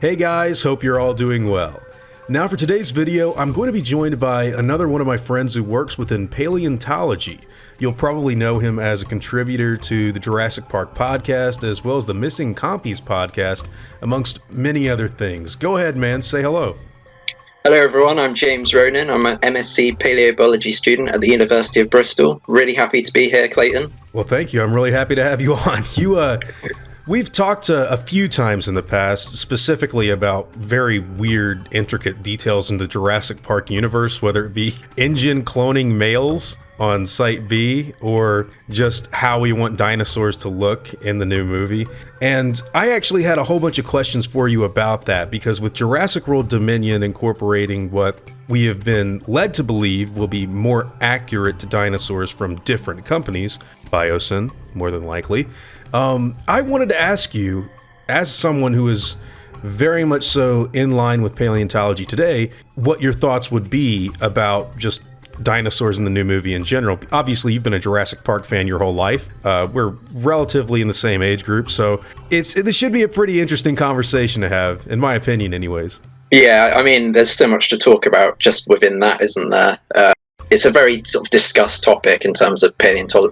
Hey guys, hope you're all doing well. Now for today's video, I'm going to be joined by another one of my friends who works within Paleontology. You'll probably know him as a contributor to the Jurassic Park podcast, as well as the Missing Compies podcast, amongst many other things. Go ahead, man, say hello. Hello everyone, I'm James Ronan. I'm an MSc Paleobiology student at the University of Bristol. Really happy to be here, Clayton. Well, thank you. I'm really happy to have you on. We've talked a few times in the past, specifically about very weird, intricate details in the Jurassic Park universe, whether it be InGen cloning males on Site B, or just how we want dinosaurs to look in the new movie. And I actually had a whole bunch of questions for you about that, because with Jurassic World Dominion incorporating what we have been led to believe will be more accurate to dinosaurs from different companies, Biosyn, more than likely, I wanted to ask you, as someone who is very much so in line with paleontology today, what your thoughts would be about just dinosaurs in the new movie in general. Obviously, you've been a Jurassic Park fan your whole life. We're relatively in the same age group, so this should be a pretty interesting conversation to have, in my opinion anyways. Yeah, I mean, there's so much to talk about just within that, isn't there? It's a very sort of discussed topic in terms of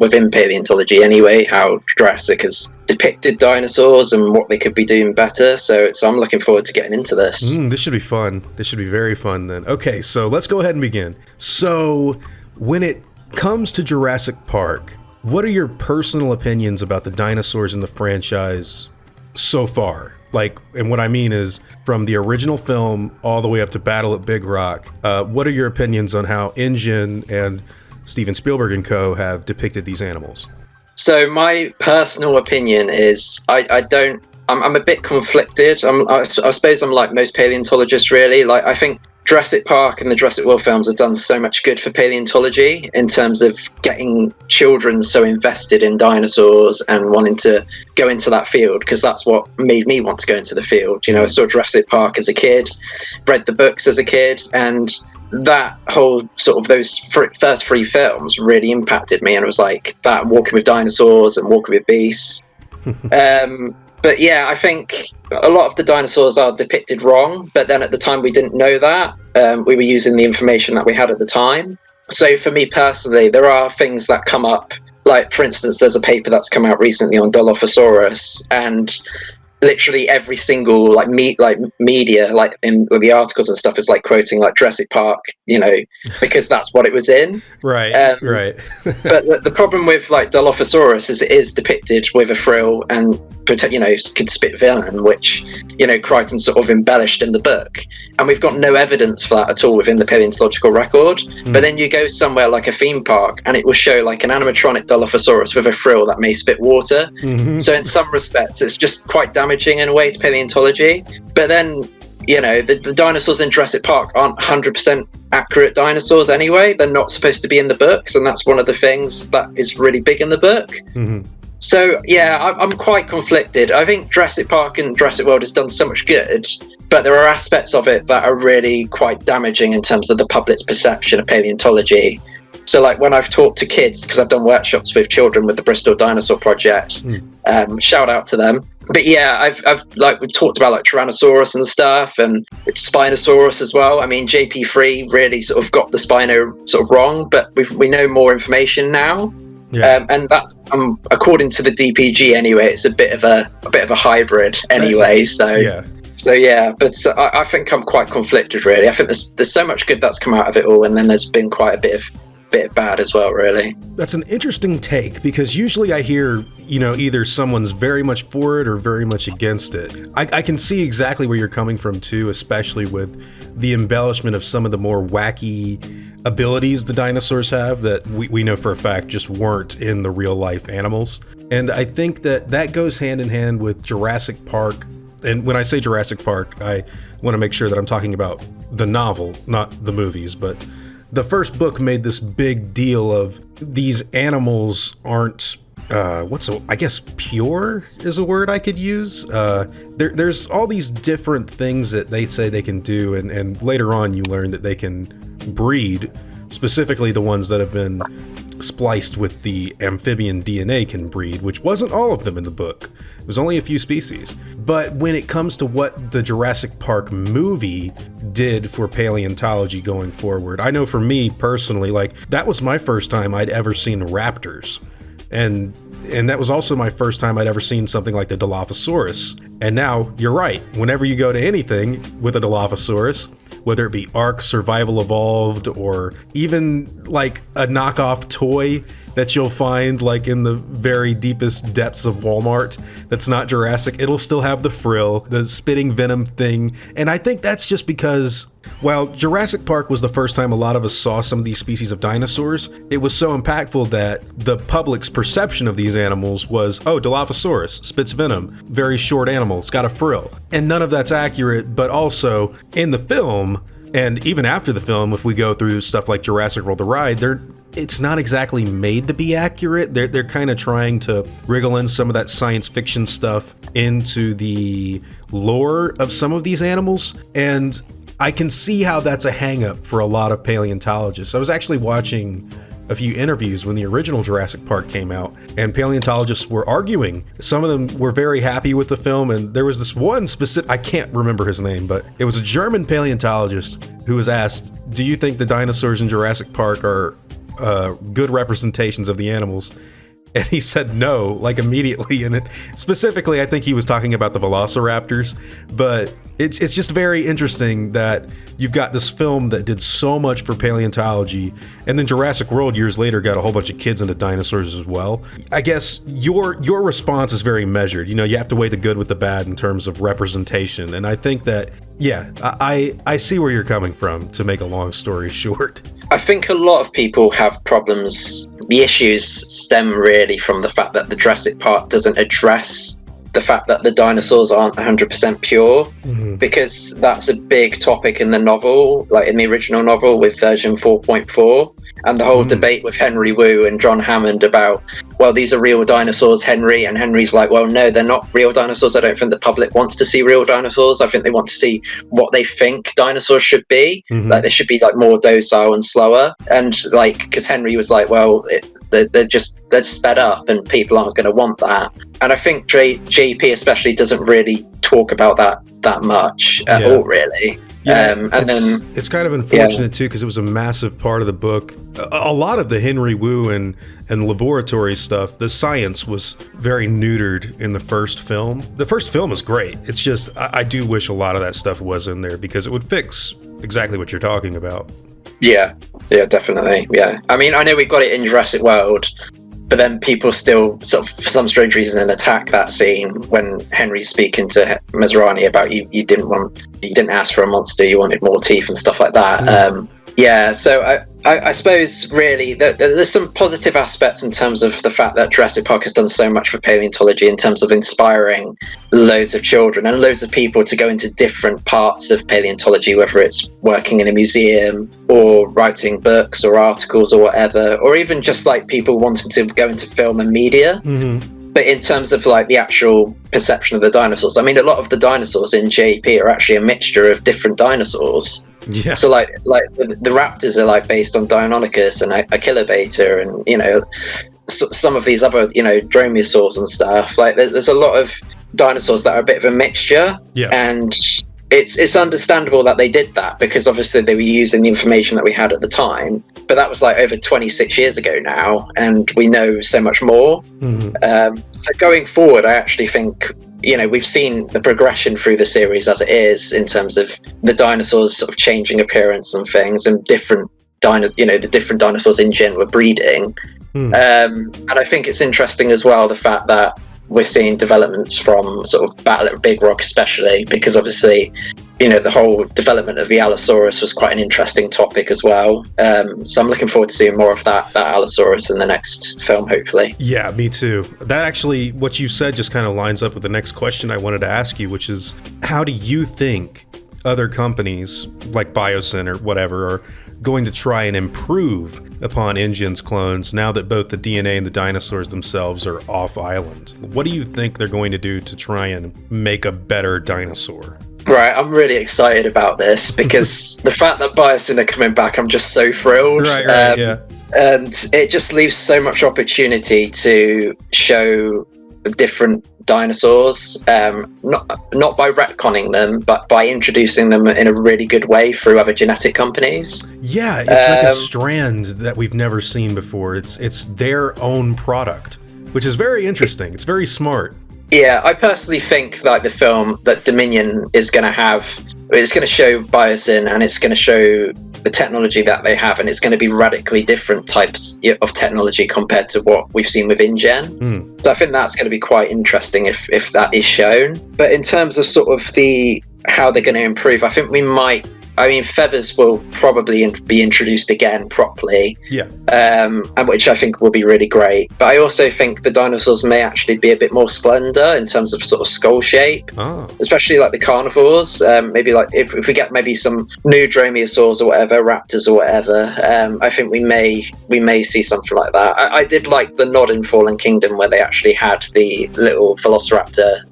within paleontology anyway, how Jurassic has depicted dinosaurs and what they could be doing better. So I'm looking forward to getting into this. This should be fun. This should be very fun then. Okay, so let's go ahead and begin. So when it comes to Jurassic Park, what are your personal opinions about the dinosaurs in the franchise so far? And what I mean is, from the original film all the way up to Battle at Big Rock, what are your opinions on how InGen and Steven Spielberg and co. have depicted these animals? So my personal opinion is, I'm a bit conflicted. I suppose I'm like most paleontologists, really. I think Jurassic Park and the Jurassic World films have done so much good for paleontology in terms of getting children so invested in dinosaurs and wanting to go into that field, because that's what made me want to go into the field. You know, I saw Jurassic Park as a kid, read the books as a kid, and that whole sort of those first three films really impacted me. And it was like that, Walking with Dinosaurs and Walking with Beasts. But yeah, I think a lot of the dinosaurs are depicted wrong, but then at the time we didn't know that. We were using the information that we had at the time. So for me personally, there are things that come up. Like, for instance, there's a paper that's come out recently on Dilophosaurus, and literally every single media, like in the articles and stuff, is like quoting like Jurassic Park, you know, because that's what it was in. Right. But the problem with like Dilophosaurus is it is depicted with a frill and could spit venom, which, you know, Crichton sort of embellished in the book, and we've got no evidence for that at all within the paleontological record. But then you go somewhere like a theme park and it will show like an animatronic Dilophosaurus with a frill that may spit water. So in some respects it's just quite damaging in a way to paleontology. But then, you know, the dinosaurs in Jurassic Park aren't 100% accurate dinosaurs anyway. They're not supposed to be in the books, and that's one of the things that is really big in the book. So yeah, I'm quite conflicted. I think Jurassic Park and Jurassic World has done so much good, but there are aspects of it that are really quite damaging in terms of the public's perception of paleontology. So like when I've talked to kids, because I've done workshops with children with the Bristol Dinosaur Project, shout out to them. But yeah, we've talked about like Tyrannosaurus and stuff, and Spinosaurus as well. I mean, JP3 really sort of got the Spino sort of wrong, but we know more information now. Yeah. And that, according to the DPG anyway, it's a bit of a hybrid anyway. But I think I'm quite conflicted, really. I think there's so much good that's come out of it all, and then there's been quite a bit of bad as well, really. That's an interesting take, because usually I hear, you know, either someone's very much for it or very much against it. I can see exactly where you're coming from too, especially with the embellishment of some of the more wacky abilities the dinosaurs have that we know for a fact just weren't in the real life animals. And I think that goes hand in hand with Jurassic Park. And when I say Jurassic Park, I want to make sure that I'm talking about the novel, not the movies. But the first book made this big deal of these animals aren't, I guess pure is a word I could use. There's all these different things that they say they can do, and later on you learn that they can breed, specifically the ones that have been spliced with the amphibian DNA can breed, which wasn't all of them in the book. It was only a few species. But when it comes to what the Jurassic Park movie did for paleontology going forward, I know for me personally, like, that was my first time I'd ever seen raptors. And that was also my first time I'd ever seen something like the Dilophosaurus. And now, you're right, whenever you go to anything with a Dilophosaurus, whether it be Ark Survival Evolved or even like a knockoff toy that you'll find like in the very deepest depths of Walmart that's not Jurassic, it'll still have the frill, the spitting venom thing. And I think that's just because, while Jurassic Park was the first time a lot of us saw some of these species of dinosaurs, it was so impactful that the public's perception of these animals was, oh, Dilophosaurus, spits venom, very short animal, it's got a frill. And none of that's accurate, but also in the film, and even after the film, if we go through stuff like Jurassic World: The Ride, it's not exactly made to be accurate. They're kind of trying to wriggle in some of that science fiction stuff into the lore of some of these animals. And I can see how that's a hang-up for a lot of paleontologists. I was actually watching a few interviews when the original Jurassic Park came out, and paleontologists were arguing. Some of them were very happy with the film, and there was this one specific, I can't remember his name, but it was a German paleontologist who was asked, do you think the dinosaurs in Jurassic Park are good representations of the animals? And he said no, like immediately. And specifically, I think he was talking about the velociraptors. But it's just very interesting that you've got this film that did so much for paleontology, and then Jurassic World years later got a whole bunch of kids into dinosaurs as well. I guess your response is very measured. You know, you have to weigh the good with the bad in terms of representation. And I think that, yeah, I see where you're coming from, to make a long story short. I think a lot of people have problems. The issues stem really from the fact that the Jurassic Park doesn't address the fact that the dinosaurs aren't 100% pure, because that's a big topic in the novel, like in the original novel with version 4.4. And the whole debate with Henry Wu and John Hammond about, well, these are real dinosaurs, Henry. And Henry's like, well, no, they're not real dinosaurs. I don't think the public wants to see real dinosaurs. I think they want to see what they think dinosaurs should be. Like, they should be like more docile and slower. And like, because Henry was like, well, they're sped up and people aren't going to want that. And I think JP especially doesn't really talk about that much at all, really. Yeah, it's kind of unfortunate too, because it was a massive part of the book. A lot of the Henry Wu and laboratory stuff, the science was very neutered in the first film. The first film is great. It's just, I do wish a lot of that stuff was in there, because it would fix exactly what you're talking about. Yeah, definitely. Yeah. I mean, I know we got it in Jurassic World, but then people still, sort of, for some strange reason, attack that scene when Henry's speaking to Masrani about you didn't ask for a monster, you wanted more teeth and stuff like that. So I suppose really there's some positive aspects in terms of the fact that Jurassic Park has done so much for paleontology in terms of inspiring loads of children and loads of people to go into different parts of paleontology, whether it's working in a museum or writing books or articles or whatever, or even just like people wanting to go into film and media. But in terms of like the actual perception of the dinosaurs, I mean, a lot of the dinosaurs in JP are actually a mixture of different dinosaurs. Yeah. So like the raptors are like based on Deinonychus and Achillobeta, and you know, some of these other, you know, dromaeosaurs and stuff. Like there's a lot of dinosaurs that are a bit of a mixture. Yeah. And it's understandable that they did that, because obviously they were using the information that we had at the time. But that was like over 26 years ago now, and we know so much more. So going forward, I actually think, you know, we've seen the progression through the series as it is in terms of the dinosaurs sort of changing appearance and things, and different the different dinosaurs InGen were breeding. And I think it's interesting as well, the fact that we're seeing developments from sort of Battle at Big Rock, especially because obviously, you know, the whole development of the Allosaurus was quite an interesting topic as well. So I'm looking forward to seeing more of that Allosaurus in the next film, hocefully. Yeah, me too. That actually, what you said just kind of lines up with the next question I wanted to ask you, which is, how do you think other companies like Biosyn or whatever are going to try and improve upon InGen's clones now that both the DNA and the dinosaurs themselves are off island? What do you think they're going to do to try and make a better dinosaur? Right, I'm really excited about this, because the fact that Biosyn are coming back, I'm just so thrilled. Right, yeah. And it just leaves so much opportunity to show different dinosaurs, not by retconning them, but by introducing them in a really good way through other genetic companies. Yeah, it's like a strand that we've never seen before. It's their own product, which is very interesting. It's very smart. Yeah, I personally think like the film that Dominion is going to have, it's going to show Biosin, and it's going to show the technology that they have, and it's going to be radically different types of technology compared to what we've seen with InGen. So I think that's going to be quite interesting if that is shown. But in terms of sort of how they're going to improve, I think feathers will probably be introduced again properly. Yeah. And which I think will be really great. But I also think the dinosaurs may actually be a bit more slender in terms of sort of skull shape, especially like the carnivores. Maybe like if we get maybe some new dromaeosaurs or whatever, raptors or whatever, I think we may see something like that. I did like the nod in Fallen Kingdom where they actually had the little velociraptor,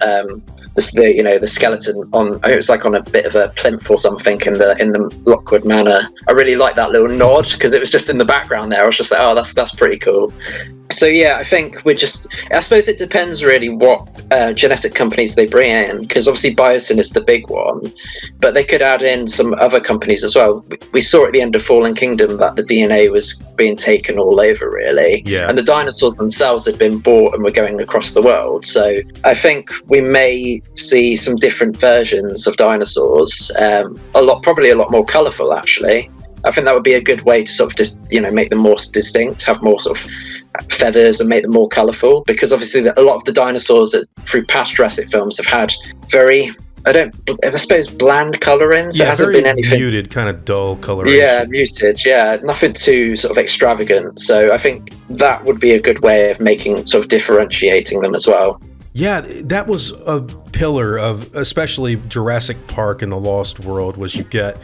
the skeleton on, it was like on a bit of a plinth or something in the Lockwood Manor. I really liked that little nod because it was just in the background there. I was just like, oh, that's pretty cool. So yeah, I think I suppose it depends really what genetic companies they bring in, because obviously Biosin is the big one, but they could add in some other companies as well. We saw at the end of Fallen Kingdom that the DNA was being taken all over really, and the dinosaurs themselves had been bought and were going across the world. So I think we may see some different versions of dinosaurs, probably a lot more colourful actually. I think that would be a good way to sort of just, make them more distinct, have more sort of feathers and make them more colourful, because obviously a lot of the dinosaurs that through past Jurassic films have had very, I suppose, bland colourings. Yeah, it hasn't very been anything muted, kind of dull coloration. Yeah, muted. Yeah, nothing too sort of extravagant. So I think that would be a good way of making sort of differentiating them as well. Yeah, that was a pillar of especially Jurassic Park and the Lost World, was you get,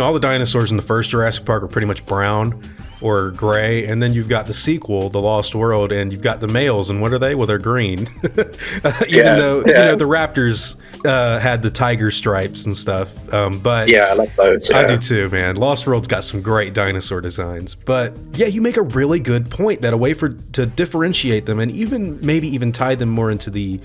all the dinosaurs in the first Jurassic Park are pretty much brown or gray, and then you've got the sequel, The Lost World, and you've got the males, and what are they? Well, they're green. Even though the raptors had the tiger stripes and stuff. But yeah, I like those. Yeah. I do too, man. Lost World's got some great dinosaur designs. But yeah, you make a really good point that a way to differentiate them, and maybe even tie them more into the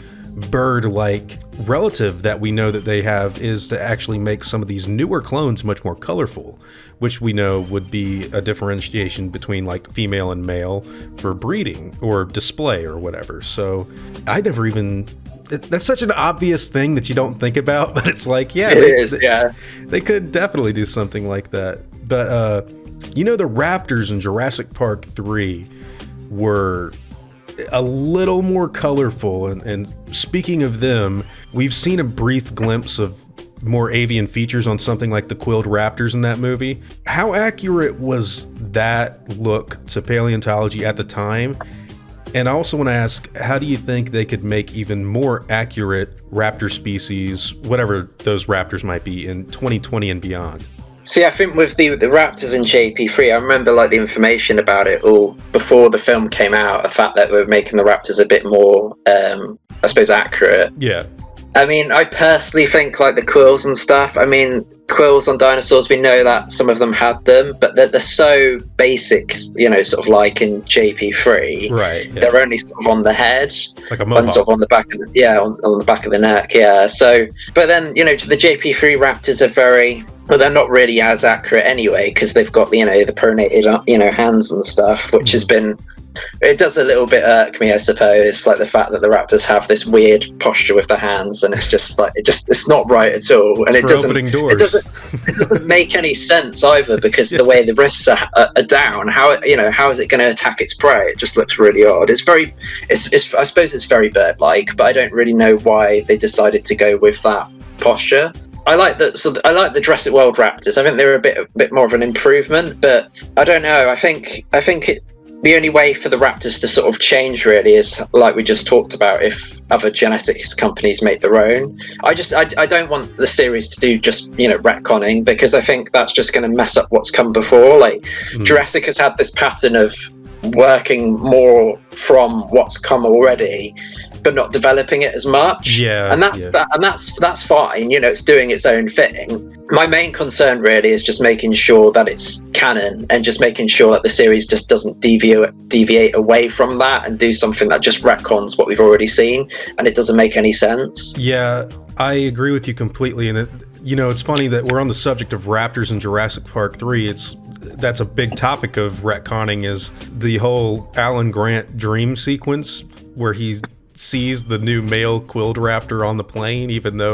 bird-like relative that we know that they have, is to actually make some of these newer clones much more colorful, which we know would be a differentiation between like female and male for breeding or display or whatever. So I never even, that's such an obvious thing that you don't think about, but it's like, they could definitely do something like that. But the raptors in Jurassic Park 3 were a little more colorful, and speaking of them, we've seen a brief glimpse of more avian features on something like the quilled raptors in that movie. How accurate was that look to paleontology at the time? And I also want to ask, how do you think they could make even more accurate raptor species, whatever those raptors might be, in 2020 and beyond? See, I think with the raptors in JP3, I remember like the information about it all before the film came out, the fact that we're making the raptors a bit more, I suppose, accurate. Yeah. I mean, I personally think like the quills and stuff, quills on dinosaurs, we know that some of them had them, but they're so basic, sort of like in JP3. Right. Yeah. They're only sort of on the head. Like a mohawk. Sort of on the back of on the back of the neck, yeah. So, but then, the JP3 raptors are very... But they're not really as accurate anyway, because they've got the pronated hands and stuff, which has been, it does a little bit irk me, I suppose, like the fact that the raptors have this weird posture with their hands, and it's just like it's not right at all, and it doesn't make any sense either, because the way the wrists are down, how is it going to attack its prey? It just looks really odd. I suppose it's very bird-like, but I don't really know why they decided to go with that posture. I like the Jurassic World raptors. I think they're a bit more of an improvement, but I don't know. I think the only way for the raptors to sort of change really is like we just talked about, if other genetics companies make their own. I don't want the series to do just retconning, because I think that's just going to mess up what's come before. Like Jurassic has had this pattern of working more from what's come already, but not developing it as much. Yeah, and that's fine. It's doing its own thing. My main concern really is just making sure that it's canon, and just making sure that the series just doesn't deviate away from that and do something that just retcons what we've already seen, and it doesn't make any sense. Yeah, I agree with you completely. And it's funny that we're on the subject of raptors in Jurassic Park 3. That's a big topic of retconning, is the whole Alan Grant dream sequence where he sees the new male quilled raptor on the plane, even though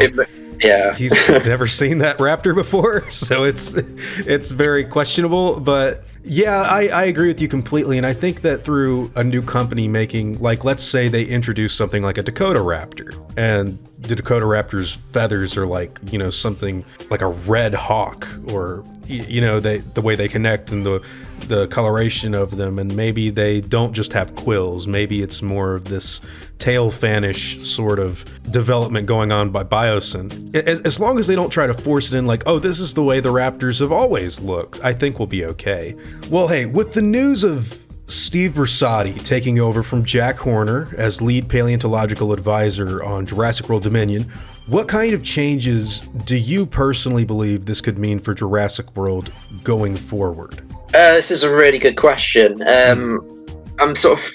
he's never seen that raptor before. So it's very questionable. But yeah, I agree with you completely. And I think that through a new company making, like, let's say they introduce something like a Dakota raptor, and the Dakota raptor's feathers are like, something like a red hawk, or the way they connect and the coloration of them, and maybe they don't just have quills. Maybe it's more of this tail fanish sort of development going on by Biosyn. As long as they don't try to force it in like, oh, this is the way the raptors have always looked, I think we'll be okay. Well, hey, with the news of Steve Bersati taking over from Jack Horner as lead paleontological advisor on Jurassic World Dominion, what kind of changes do you personally believe this could mean for Jurassic World going forward? This is a really good question. I'm sort of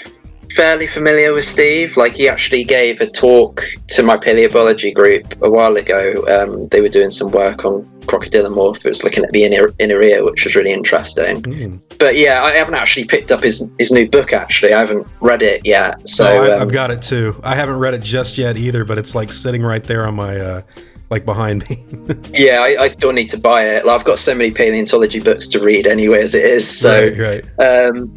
fairly familiar with Steve. Like, he actually gave a talk to my paleobiology group a while ago. They were doing some work on crocodilomorph. It was looking at the inner ear, which was really interesting. But yeah, I haven't actually picked up his new book, actually. I haven't read it yet. So I've got it too. I haven't read it just yet either, but it's like sitting right there on my like behind me. Yeah, I still need to buy it. Like, I've got so many paleontology books to read anyway as it is. So, right.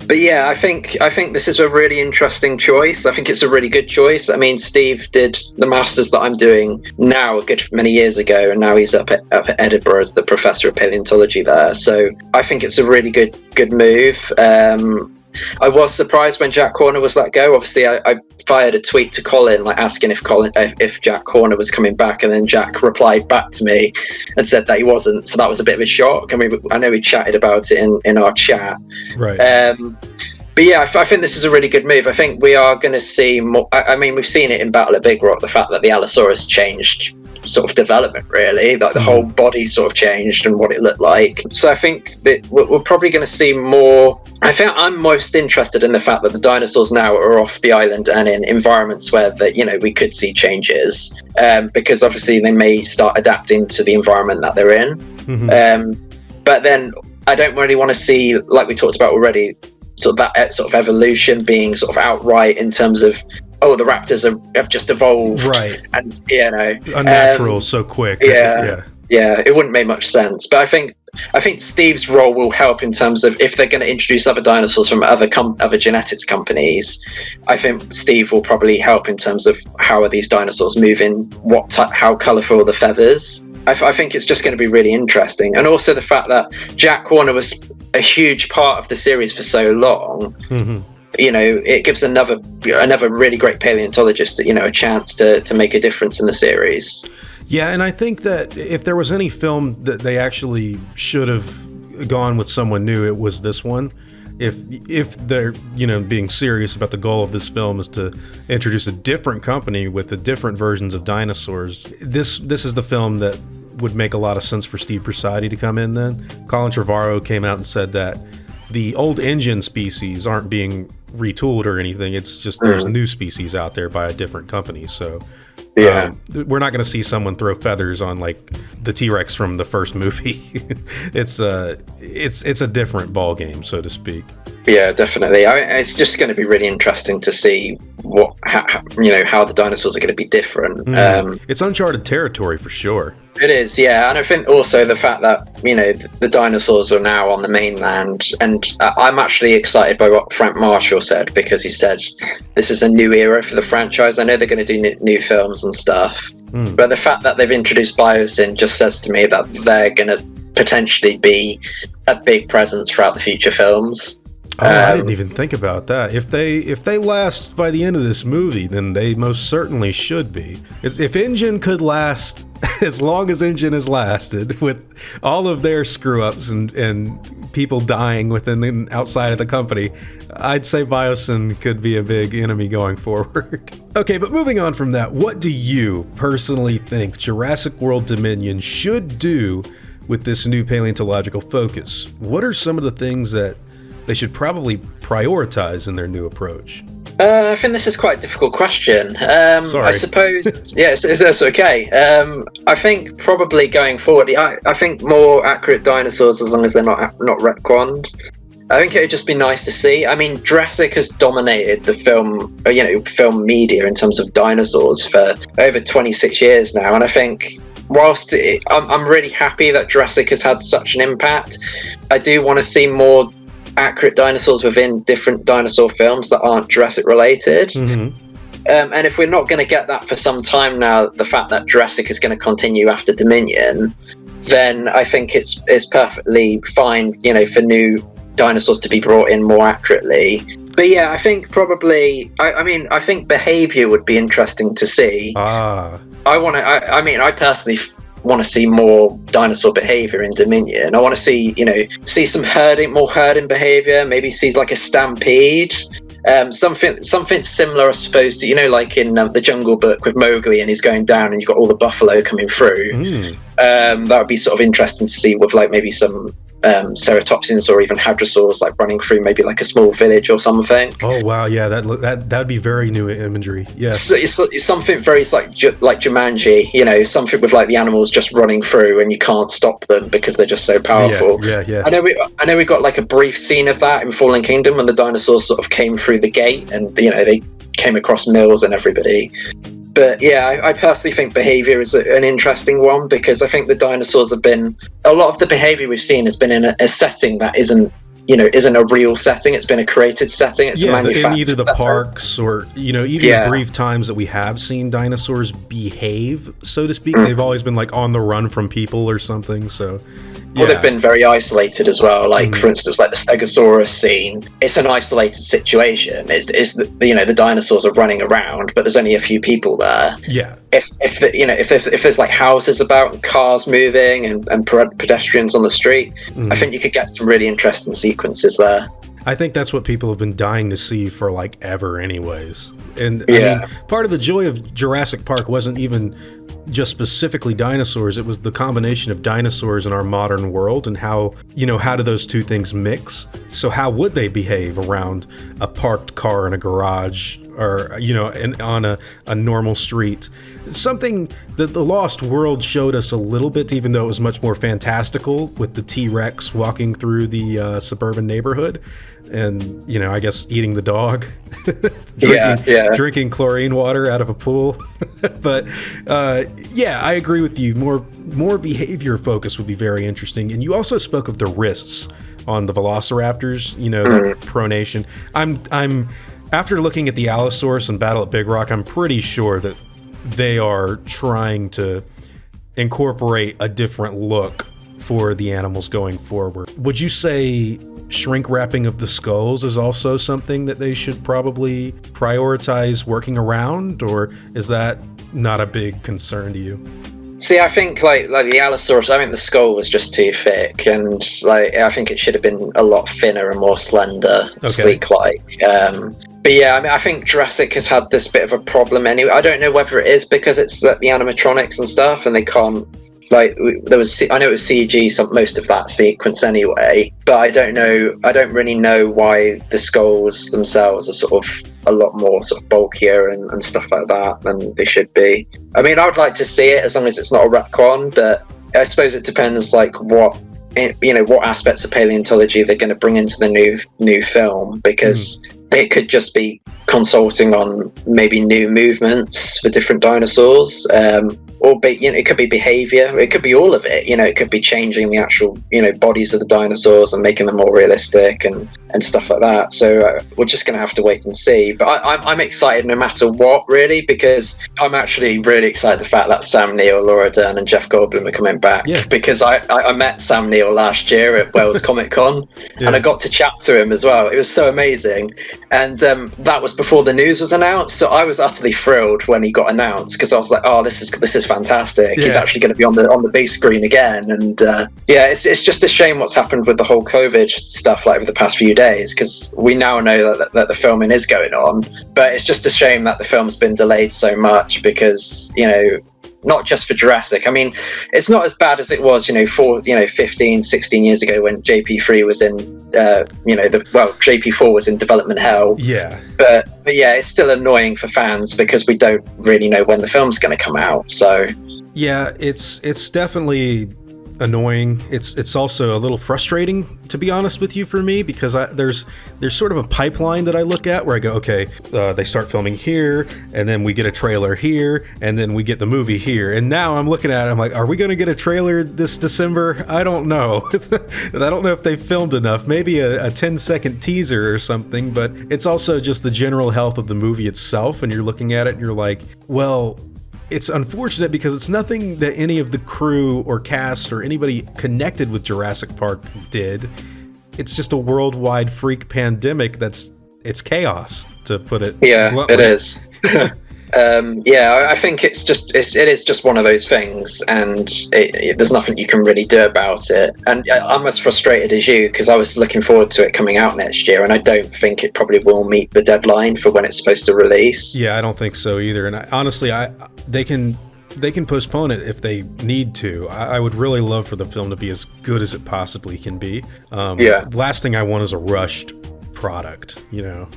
But yeah, I think this is a really interesting choice. I think it's a really good choice. I mean, Steve did the masters that I'm doing now a good many years ago, and now he's up at Edinburgh as the professor of paleontology there. So I think it's a really good move. I was surprised when Jack Horner was let go. Obviously, I fired a tweet to Colin, like, asking if Jack Horner was coming back, and then Jack replied back to me and said that he wasn't. So that was a bit of a shock. I mean, I know we chatted about it in our chat. Right. But yeah, I think this is a really good move. I think we are going to see more. I mean, we've seen it in Battle of Big Rock, the fact that the Allosaurus changed sort of development, really, like the whole body sort of changed and what it looked like. So I think that we're probably going to see more. I think I'm most interested in the fact that the dinosaurs now are off the island and in environments where we could see changes, because obviously they may start adapting to the environment that they're in. But then I don't really want to see, like we talked about already, sort of that sort of evolution being sort of outright in terms of, oh, the raptors have just evolved, right? And unnatural, so quick. Yeah, it wouldn't make much sense. But I think Steve's role will help in terms of, if they're going to introduce other dinosaurs from other genetics companies, I think Steve will probably help in terms of how are these dinosaurs moving, how colourful are the feathers. I think it's just going to be really interesting. And also the fact that Jack Horner was a huge part of the series for so long. It gives another really great paleontologist, a chance to make a difference in the series. Yeah, and I think that if there was any film that they actually should have gone with someone new, it was this one. If they're being serious about the goal of this film is to introduce a different company with the different versions of dinosaurs, this is the film that would make a lot of sense for Steve Bersati to come in. Then Colin Trevorrow came out and said that the old InGen species aren't being retooled or anything. It's just there's new species out there by a different company. So we're not going to see someone throw feathers on like the T-Rex from the first movie. It's a different ball game, so to speak. Yeah, definitely. It's just going to be really interesting to see how the dinosaurs are going to be different. It's uncharted territory for sure. It is, yeah. And I think also the fact that, the dinosaurs are now on the mainland, and I'm actually excited by what Frank Marshall said, because he said this is a new era for the franchise. I know they're going to do new films and stuff, but the fact that they've introduced Biosyn just says to me that they're going to potentially be a big presence throughout the future films. Oh, I didn't even think about that. If they last by the end of this movie, then they most certainly should be. If InGen could last as long as InGen has lasted, with all of their screw-ups and people dying within and outside of the company, I'd say Biosyn could be a big enemy going forward. Okay, but moving on from that, what do you personally think Jurassic World Dominion should do with this new paleontological focus? What are some of the things that they should probably prioritize in their new approach? I think this is quite a difficult question. Sorry. I suppose, yes, that's okay. I think probably going forward, I think more accurate dinosaurs, as long as they're not retconned. I think it would just be nice to see. I mean, Jurassic has dominated the film media in terms of dinosaurs for over 26 years now, and I think whilst I'm really happy that Jurassic has had such an impact, I do want to see more accurate dinosaurs within different dinosaur films that aren't Jurassic related. Mm-hmm. And if we're not going to get that for some time now, the fact that Jurassic is going to continue after Dominion, then I think it's perfectly fine, for new dinosaurs to be brought in more accurately. But yeah, I think probably, I think behavior would be interesting to see. I personally want to see more dinosaur behavior in Dominion. I want to see, see some more herding behavior, maybe see like a stampede, something similar, I suppose, to, like in the Jungle Book with Mowgli, and he's going down and you've got all the buffalo coming through. That would be sort of interesting to see, with like maybe some ceratopsians or even hadrosaurs like running through maybe like a small village or something. Oh wow, yeah, that'd be very new imagery. Yeah, so it's something very like Jumanji, something with like the animals just running through and you can't stop them because they're just so powerful. Yeah. I know we got like a brief scene of that in Fallen Kingdom when the dinosaurs sort of came through the gate and they came across Mills and everybody. But yeah, I personally think behavior is an interesting one, because I think the dinosaurs have been, a lot of the behavior we've seen has been in a setting that isn't a real setting. It's been a created setting. It's manufactured in either the setting. Parks or, even the brief times that we have seen dinosaurs behave, so to speak, they've always been like on the run from people or something, so... Well, they've been very isolated as well. Like, for instance, like the Stegosaurus scene, it's an isolated situation. It's the dinosaurs are running around, but there's only a few people there. Yeah. If there's like houses about and cars moving and pedestrians on the street, I think you could get some really interesting sequences there. I think that's what people have been dying to see for like ever anyways. And I mean, part of the joy of Jurassic Park wasn't even just specifically dinosaurs. It was the combination of dinosaurs in our modern world and how do those two things mix? So how would they behave around a parked car in a garage or, on a normal street? Something that The Lost World showed us a little bit, even though it was much more fantastical, with the T-Rex walking through the suburban neighborhood and, I guess eating the dog, drinking chlorine water out of a pool. But I agree with you. More behavior focus would be very interesting. And you also spoke of the wrists on the velociraptors, that pronation. I'm after looking at the Allosaurus and Battle at Big Rock, I'm pretty sure that they are trying to incorporate a different look for the animals going forward. Would you say shrink wrapping of the skulls is also something that they should probably prioritize working around, or is that not a big concern to you? See, I think like the Allosaurus, I think the skull was just too thick, and I think it should have been a lot thinner and more slender, sleek-like. But yeah, I think Jurassic has had this bit of a problem anyway. I don't know whether it is because it's the animatronics and stuff, and they can't. I know it was CG most of that sequence anyway, but I don't really know why the skulls themselves are sort of a lot more sort of bulkier and stuff like that than they should be. I mean, I would like to see it as long as it's not a retcon, but I suppose it depends like what aspects of paleontology they're going to bring into the new film, because it could just be consulting on maybe new movements for different dinosaurs, or it could be behavior. It could be all of it. It could be changing the actual bodies of the dinosaurs and making them more realistic, and and stuff like that. So we're just going to have to wait and see. But I'm excited no matter what, really, because I'm actually really excited the fact that Sam Neill, Laura Dern, and Jeff Goldblum are coming back. Yeah. Because I met Sam Neill last year at Wales Comic Con, yeah. and I got to chat to him as well. It was so amazing, and that was before the news was announced. So I was utterly thrilled when he got announced, because I was like, oh, this is fantastic. Yeah. He's actually going to be on the big screen again. And it's just a shame what's happened with the whole COVID stuff, like over the past few days, because we now know that the filming is going on, but it's just a shame that the film's been delayed so much, because not just for Jurassic. I mean, it's not as bad as it was 15, 16 years ago when JP3 was in JP4 was in development hell. Yeah. But yeah, it's still annoying for fans because we don't really know when the film's going to come out. So yeah, it's definitely annoying. It's also a little frustrating, to be honest with you, for me, because there's sort of a pipeline that I look at where I go, okay, they start filming here, and then we get a trailer here, and then we get the movie here, and now I'm looking at it, I'm like, are we going to get a trailer this December? I don't know. I don't know if they filmed enough. Maybe a 10-second teaser or something, but it's also just the general health of the movie itself, and you're looking at it and you're like, well, it's unfortunate because it's nothing that any of the crew or cast or anybody connected with Jurassic Park did. It's just a worldwide freak pandemic it's chaos, to put it bluntly. It is. I think it is just one of those things, and there's nothing you can really do about it. And I'm as frustrated as you, because I was looking forward to it coming out next year, and I don't think it probably will meet the deadline for when it's supposed to release. Yeah, I don't think so either. And honestly, they can postpone it if they need to. I would really love for the film to be as good as it possibly can be. Last thing I want is a rushed product,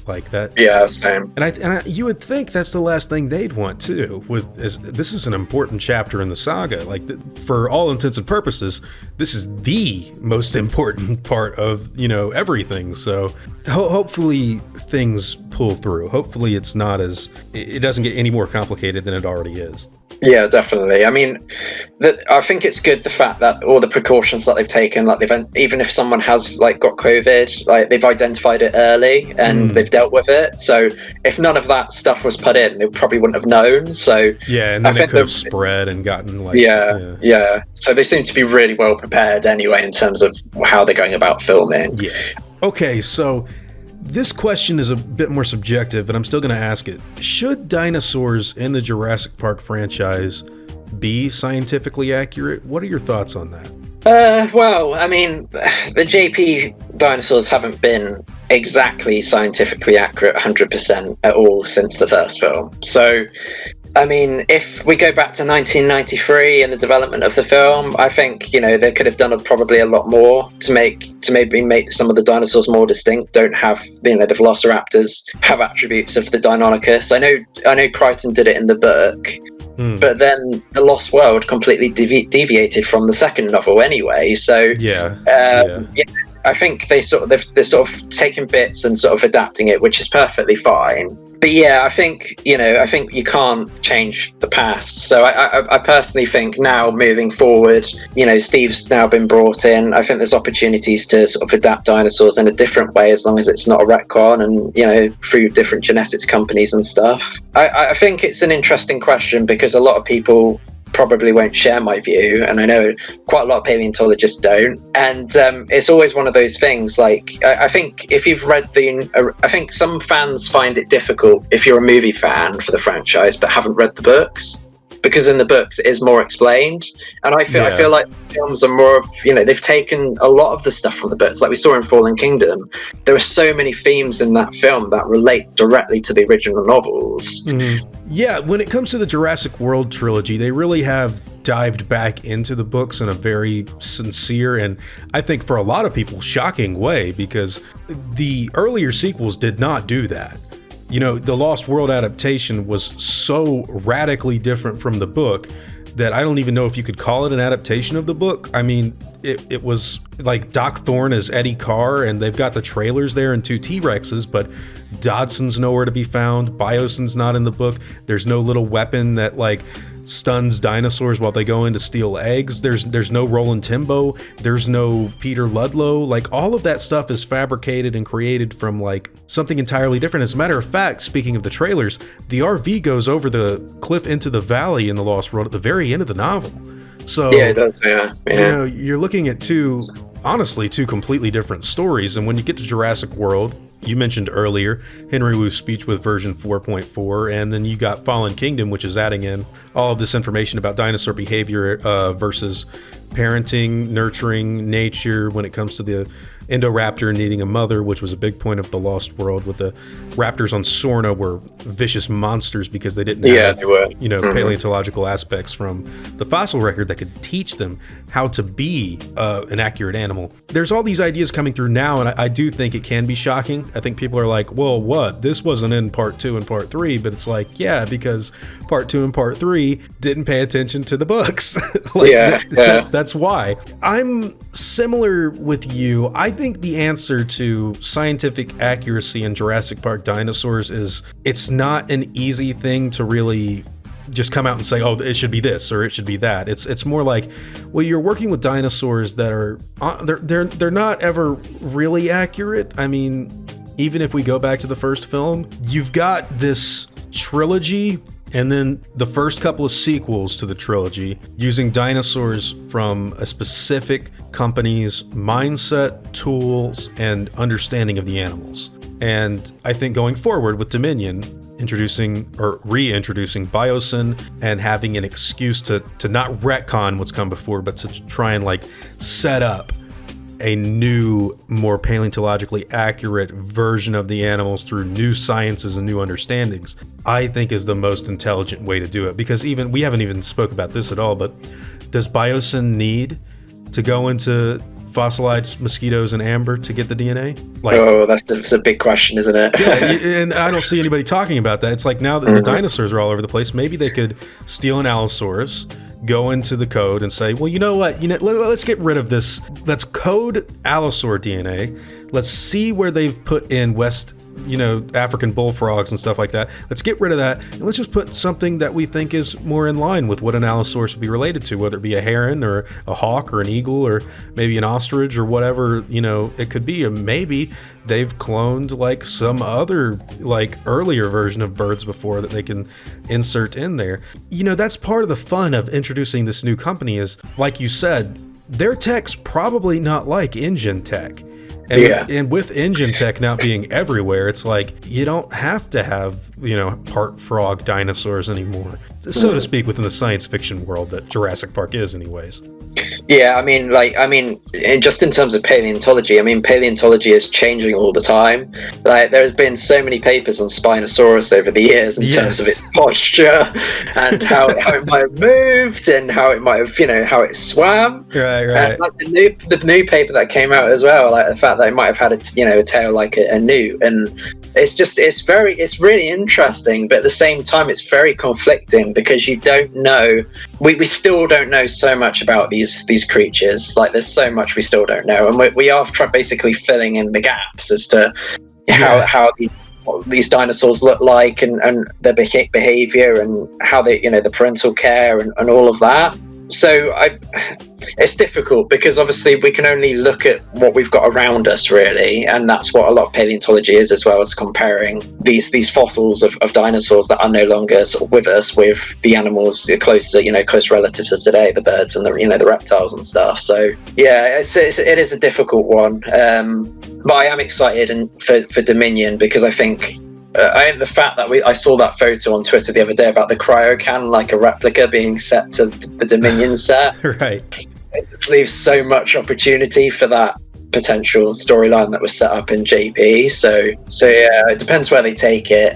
like that. Yeah, same. And you would think that's the last thing they'd want too. This is an important chapter in the saga. Like, for all intents and purposes, this is the most important part of everything. So hopefully things pull through. Hopefully it doesn't get any more complicated than it already is. Yeah, definitely. I mean, I think it's good, the fact that all the precautions that they've taken, like even if someone has got COVID, like they've identified it early and they've dealt with it. So if none of that stuff was put in, they probably wouldn't have known. So yeah, and then it could have spread and gotten yeah. So they seem to be really well prepared anyway in terms of how they're going about filming. Yeah. Okay, so this question is a bit more subjective, but I'm still going to ask it. Should dinosaurs in the Jurassic Park franchise be scientifically accurate? What are your thoughts on that? Well, I mean, the JP dinosaurs haven't been exactly scientifically accurate 100% at all since the first film. So, I mean, if we go back to 1993 and the development of the film, I think they could have done probably a lot more to maybe make some of the dinosaurs more distinct. Don't have the Velociraptors have attributes of the Deinonychus. I know Crichton did it in the book, but then The Lost World completely deviated from the second novel anyway. So I think they're sort of taking bits and sort of adapting it, which is perfectly fine. But yeah, I think you can't change the past. So I personally think now, moving forward, Steve's now been brought in. I think there's opportunities to sort of adapt dinosaurs in a different way, as long as it's not a retcon, and through different genetics companies and stuff. I think it's an interesting question, because a lot of people probably won't share my view, and I know quite a lot of paleontologists don't, and it's always one of those things. Like, I think if you've read I think some fans find it difficult if you're a movie fan for the franchise but haven't read the books, because in the books it is more explained, and I feel like films are more of, they've taken a lot of the stuff from the books, like we saw in Fallen Kingdom. There are so many themes in that film that relate directly to the original novels. Mm-hmm. Yeah, when it comes to the Jurassic World trilogy, they really have dived back into the books in a very sincere, and I think for a lot of people, shocking way, because the earlier sequels did not do that. The Lost World adaptation was so radically different from the book that I don't even know if you could call it an adaptation of the book. I mean, it was like Doc Thorne as Eddie Carr, and they've got the trailers there and 2 T-Rexes, but Dodson's nowhere to be found. Biosyn's not in the book. There's no little weapon that stuns dinosaurs while they go in to steal eggs. There's no Roland Timbo. There's no Peter Ludlow. Like, all of that stuff is fabricated and created from like something entirely different. As a matter of fact, speaking of the trailers, the RV goes over the cliff into the valley in The Lost World at the very end of the novel. So yeah, it does. Yeah. You know, you're looking at two completely different stories. And when you get to Jurassic World, you mentioned earlier Henry Wu's speech with version 4.4, and then you got Fallen Kingdom, which is adding in all of this information about dinosaur behavior versus parenting, nurturing, nature when it comes to the Indoraptor needing a mother, which was a big point of The Lost World, with the raptors on Sorna were vicious monsters because they didn't have, they were. you know, paleontological aspects from the fossil record that could teach them how to be an accurate animal. There's all these ideas coming through now, and I do think it can be shocking. I think people are like, well, what? This wasn't in part 2 and part 3, but it's like, yeah, because part 2 and part 3 didn't pay attention to the books. That's why. I'm similar with you. I think the answer to scientific accuracy in Jurassic Park Dinosaurs is it's not an easy thing to really just come out and say, oh, it should be this or it should be that. It's more like, well, you're working with dinosaurs that are they're not ever really accurate. I mean, even if we go back to the first film, you've got this trilogy and then the first couple of sequels to the trilogy using dinosaurs from a specific company's mindset, tools, and understanding of the animals. And I think going forward with Dominion, introducing or reintroducing Biosyn and having an excuse to not retcon what's come before, but to try and like set up a new, more paleontologically accurate version of the animals through new sciences and new understandings, I think is the most intelligent way to do it. Because we haven't even spoke about this at all, but does Biosyn need to go into fossilized mosquitoes and amber to get the DNA? Like, that's a big question, isn't it? Yeah, and I don't see anybody talking about that. It's like, now that the dinosaurs are all over the place, maybe they could steal an Allosaurus, go into the code and say, well, you know what? Let's get rid of this. Let's code Allosaur DNA. Let's see where they've put in West, African bullfrogs and stuff like that. Let's get rid of that, and let's just put something that we think is more in line with what an Allosaurus would be related to, whether it be a heron or a hawk or an eagle or maybe an ostrich or whatever, it could be. And maybe they've cloned like some other like earlier version of birds before that they can insert in there. That's part of the fun of introducing this new company is, like you said, their tech's probably not like InGen tech. And with InGen tech now being everywhere, it's like you don't have to have, part frog dinosaurs anymore, so to speak, within the science fiction world that Jurassic Park is anyways. Yeah, just in terms of paleontology, paleontology is changing all the time. Like, there's been so many papers on Spinosaurus over the years in terms of its posture and how it might have moved and how it might have, how it swam. Right. And, like, the new paper that came out as well, like the fact that it might have had a tail like a newt, and it's really interesting, but at the same time it's very conflicting because you don't know. We still don't know so much about these creatures. Like, there's so much we still don't know, and we are basically filling in the gaps as to how these dinosaurs look like and their behavior and how they, the parental care and all of that. So it's difficult because obviously we can only look at what we've got around us, really, and that's what a lot of paleontology is, as well as comparing these fossils of dinosaurs that are no longer sort of with us with the animals, the close relatives of today, the birds and the reptiles and stuff. So yeah, it is a difficult one, but I am excited for Dominion because I think. The fact that I saw that photo on Twitter the other day about the cryocan, like a replica being set to the Dominion set. Right. It leaves so much opportunity for that potential storyline that was set up in JP. So yeah, it depends where they take it.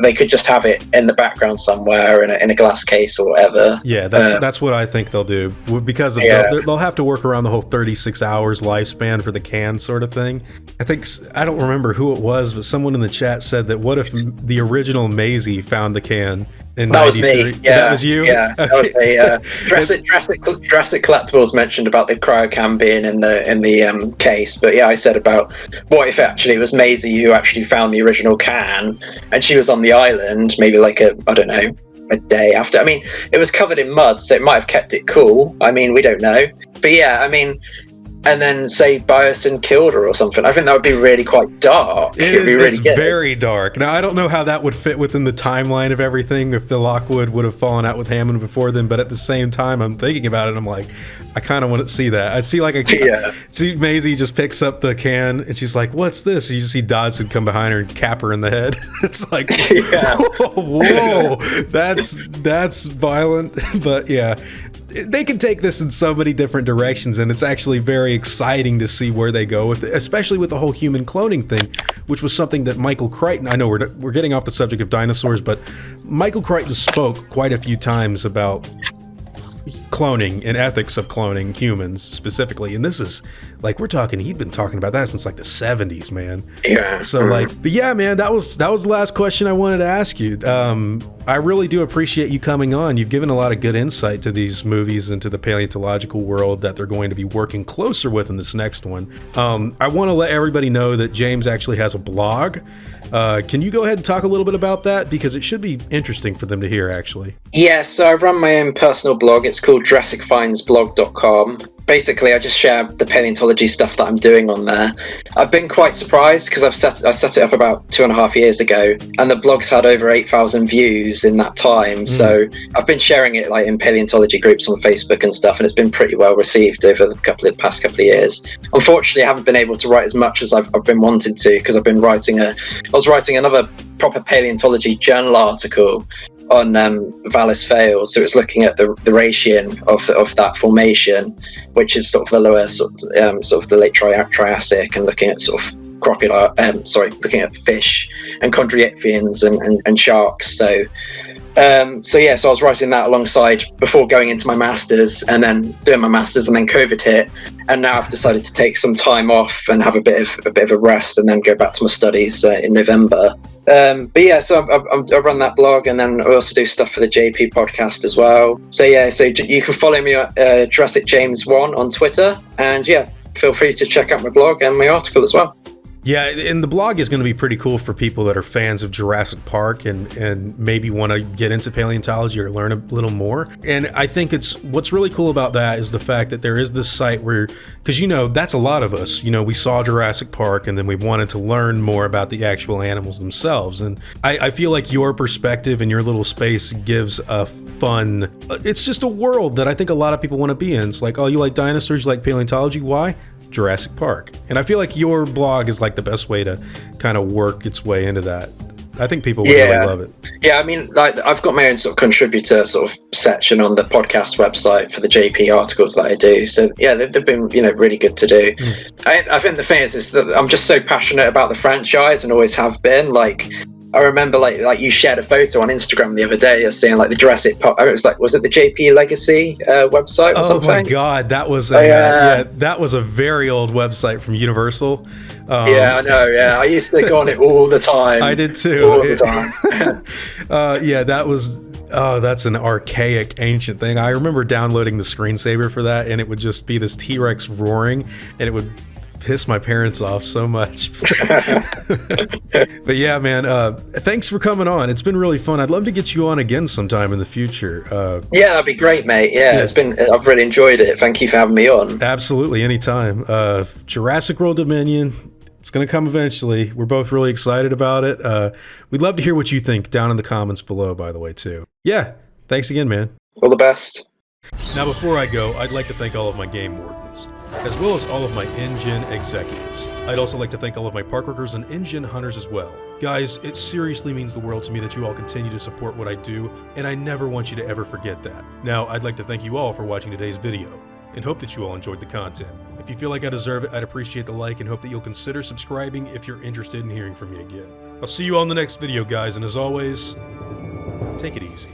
They could just have it in the background somewhere in a glass case or whatever. Yeah, that's what I think they'll do because of they'll have to work around the whole 36 hours lifespan for the can sort of thing. I don't remember who it was, but someone in the chat said that what if the original Maisie found the can in 93? That was me. Yeah, that was you. Yeah, that was me. Jurassic Collectibles mentioned about the cryocan being in the case, but yeah, I said about what if actually it was Maisie who actually found the original can, and she was on the island, maybe like a day after. I mean, it was covered in mud, so it might have kept it cool. I mean, we don't know. But yeah, I mean, and then say Biosyn killed her or something. I think that would be really quite dark. It's very dark. Now, I don't know how that would fit within the timeline of everything, if the Lockwood would have fallen out with Hammond before then, but at the same time, I'm thinking about it, I'm like, I kind of want to see that. I see like see Maisie just picks up the can, and she's like, what's this? And you just see Dodson come behind her and cap her in the head. It's like, whoa, that's violent. But yeah, they can take this in so many different directions, and it's actually very exciting to see where they go with it, especially with the whole human cloning thing, which was something that Michael Crichton, I know we're getting off the subject of dinosaurs, but Michael Crichton spoke quite a few times about cloning and ethics of cloning humans specifically, and this is like, he'd been talking about that since like the 70s, man. Yeah. So like, but yeah, man, that was the last question I wanted to ask you. I really do appreciate you coming on. You've given a lot of good insight to these movies and to the paleontological world that they're going to be working closer with in this next one. I want to let everybody know that James actually has a blog. Can you go ahead and talk a little bit about that? Because it should be interesting for them to hear, actually. Yeah, so I run my own personal blog. It's called JurassicFindsBlog.com. Basically, I just share the paleontology stuff that I'm doing on there. I've been quite surprised because I set it up about 2.5 years ago, and the blog's had over 8,000 views in that time. So I've been sharing it like in paleontology groups on Facebook and stuff, and it's been pretty well received over the past couple of years. Unfortunately, I haven't been able to write as much as I've been wanting to, because I've been I was writing another proper paleontology journal article on Vallis Fails, so it's looking at the Ratian of that formation, which is sort of the lower sort of the late Triassic, and looking at sort of looking at fish and chondrichthyans and sharks. So I was writing that alongside before going into my masters, and then doing my masters, and then COVID hit, and now I've decided to take some time off and have a bit of a rest, and then go back to my studies in November. But yeah, so I run that blog, and then I also do stuff for the JP podcast as well. So yeah, so you can follow me at Jurassic James 1 on Twitter, and yeah, feel free to check out my blog and my article as well. Yeah, and the blog is going to be pretty cool for people that are fans of Jurassic Park and maybe want to get into paleontology or learn a little more. And I think what's really cool about that is the fact that there is this site where, because that's a lot of us. We saw Jurassic Park, and then we wanted to learn more about the actual animals themselves. And I feel like your perspective and your little space gives a fun, it's just a world that I think a lot of people want to be in. It's like, oh, you like dinosaurs, you like paleontology, why? Jurassic Park. And I feel like your blog is like the best way to kind of work its way into that. I think people would really love it. Yeah, I mean, like, I've got my own sort of contributor sort of section on the podcast website for the JP articles that I do. So yeah, they've been really good to do. I think the thing is that I'm just so passionate about the franchise, and always have been. Like, I remember like you shared a photo on Instagram the other day of seeing like the Jurassic Park. It was like, was it the JP Legacy website or something? Oh my God, that was that was a very old website from Universal. Yeah, I know. Yeah, I used to go on it all the time. I did too. All the time. Yeah, that was. Oh, that's an archaic, ancient thing. I remember downloading the screensaver for that, and it would just be this T-Rex roaring, and it would piss my parents off so much. But yeah, man, thanks for coming on. It's been really fun. I'd love to get you on again sometime in the future. Yeah, that'd be great, mate. Yeah, I've really enjoyed it. Thank you for having me on. Absolutely, anytime. Jurassic World Dominion, it's going to come eventually. We're both really excited about it. We'd love to hear what you think down in the comments below, by the way, too. Yeah, thanks again, man. All the best. Now, before I go, I'd like to thank all of my game wardens, as well as all of my InGen executives. I'd also like to thank all of my park workers and InGen hunters as well. Guys, it seriously means the world to me that you all continue to support what I do, and I never want you to ever forget that. Now, I'd like to thank you all for watching today's video, and hope that you all enjoyed the content. If you feel like I deserve it, I'd appreciate the like, and hope that you'll consider subscribing if you're interested in hearing from me again. I'll see you all in the next video, guys, and as always, take it easy.